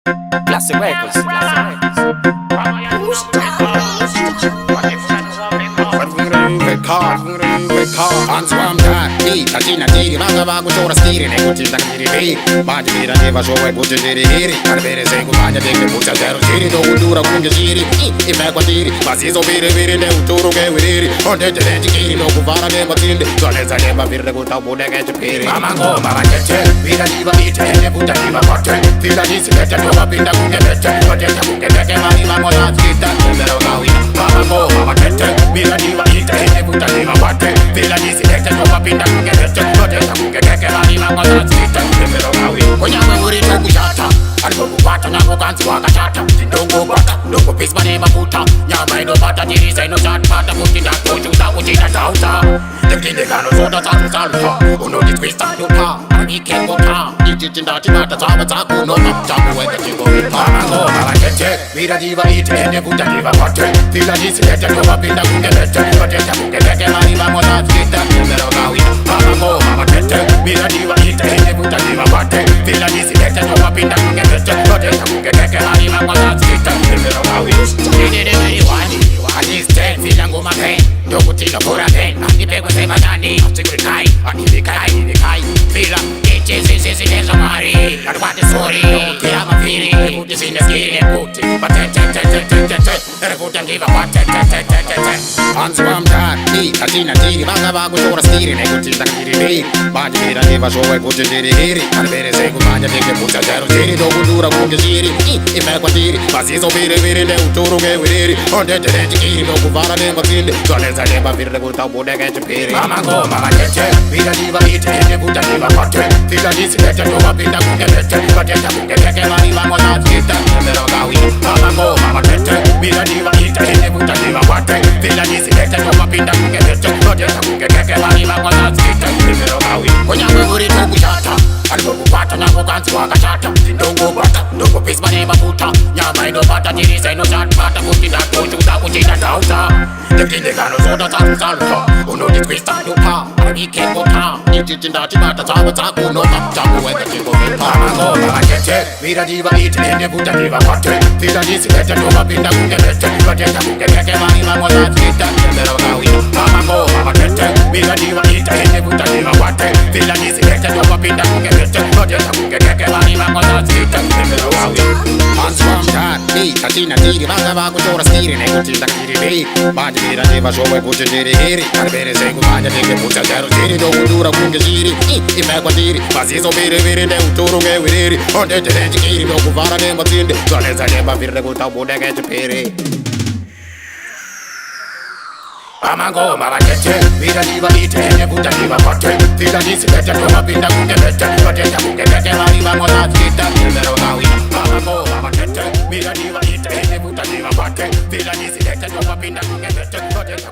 Classic Records. Answam dati, tachina tiri, vaga vagu chora stiri, nego tinda kiri vi, baji vira neva showe buti jiri hiri, arbere segu baja deke buta zero jiri, do udura kunge jiri, I mekwa tiri, basizo vire vire ne uturu ke wiriri, onde te reji kiri, do kuvara neva tinde, zaleza neva virre kuta bude ke chipiri. Mama go, mama cheche, vira diva ite, ne buta diva kote, vira nisi lete, nova pinda kunge lete, koteta kunge teke mariva mola skita, numero gawi. Mama go, mama cheche, vira diva ite, ne buta diva kote, vira nisi lete, nova pinda kunge lete, koteta kunge teke mariva mola skita, numero gawi. Konyama uri toku shata, alipo kupata na kukansi wakachata, ndongo bata, ndongo pisma ne mafuta, nyama ino bata, jirisa ino chat bata, kutinda kuchuta, kuchita tauta, tekinde kano soda tatu salta, uno di twista dupa, anike ngota, ichitinda chibata zaba zaku, no mapchaku wende chingo vipa. Mama go, mama cheche, vira diva ite, ene buta diva kote, vila nisi lete, nova pinda kungelete, koteta kungelete, mariva mola skita, numero gawi. Mama go, mama cheche, vira diva ite, ene buta diva kote, vila nisi lete, nova pinda kungelete, koteta kungelete, mariva mola skita, numero gawi. Nini wani stand, vila nguma pen, ndoku tilo pura pen, anipegwe sema nani, asigurikai, anilikai, vila, sisi neza mari, naruwate sori, kira mafiri, reputi sineskiri, reputi, batete, reputi angiva batete. Answam dati, tachina tiri, vaga vagu chora stiri, nego tinda kiri vi, baji vira neva showe buti jiri hiri, arbere segu baja deke buta zero jiri, do kudura kunge jiri, I mekwa tiri, basizo vire vire ne uturu ke wiriri, onde te reji kiri, do kuvara neva tinde, zaleza neva virre kuta bude ke chipiri. Mama go, mama cheche, vira diva ite, ne buta diva kote, vila nisi lete, nova pinda kungelete, koteta kungelete, mariva mola skita, numero gawi. Mama go, mama cheche, vira diva ite, ne buta diva kote, vila nisi lete, nova pinda kungelete, koteta kungelete, mariva mola skita, numero gawi. Konyama uri toku shata, alipo kupata na kukansi wakachata, ndongo bata, ndongo pisma ne mafuta, nyama ino bata, jirisa ino chat bata, kutinda kuchuta, kuchita tauta, tekinde kano soda tatu salta, uno di twista dupa, anike ngota, ichitinda chibata zaba zaku, no mapchaku wende chingo vipa. Mama go, mama cheche, vira diva ite, ene buta diva kote, vila nisi lete, nova pinda kungelete, koteta kungelete, mariva mola skita, numero gawi. Mama go, mama cheche, vira diva ite, ene buta diva kote, vila nisi lete, nova pinda kungelete, koteta kungelete, mariva mola skita, numero gawi. Answam dati, tachina tiri, vaga vagu chora stiri, nego tinda kiri vi, baji vira neva showe buti jiri hiri, arbere segu baja deke buta zero jiri, do kudura kunge jiri, I mekwa tiri, basizo vire vire ne uturu ke wiriri, onde te reji kiri, do kuvara neva tinde, zaleza neva virre kuta bude ke chipiri. Mama go, mama cheche, vira diva ite, ne buta diva kote, vila nisi lete, nova pinda kungelete, koteta kungelete, mariva mola skita, numero gawi. Mama go, mama cheche, vira diva ite, ne buta diva kote, vila nisi lete, nova pinda kungelete, koteta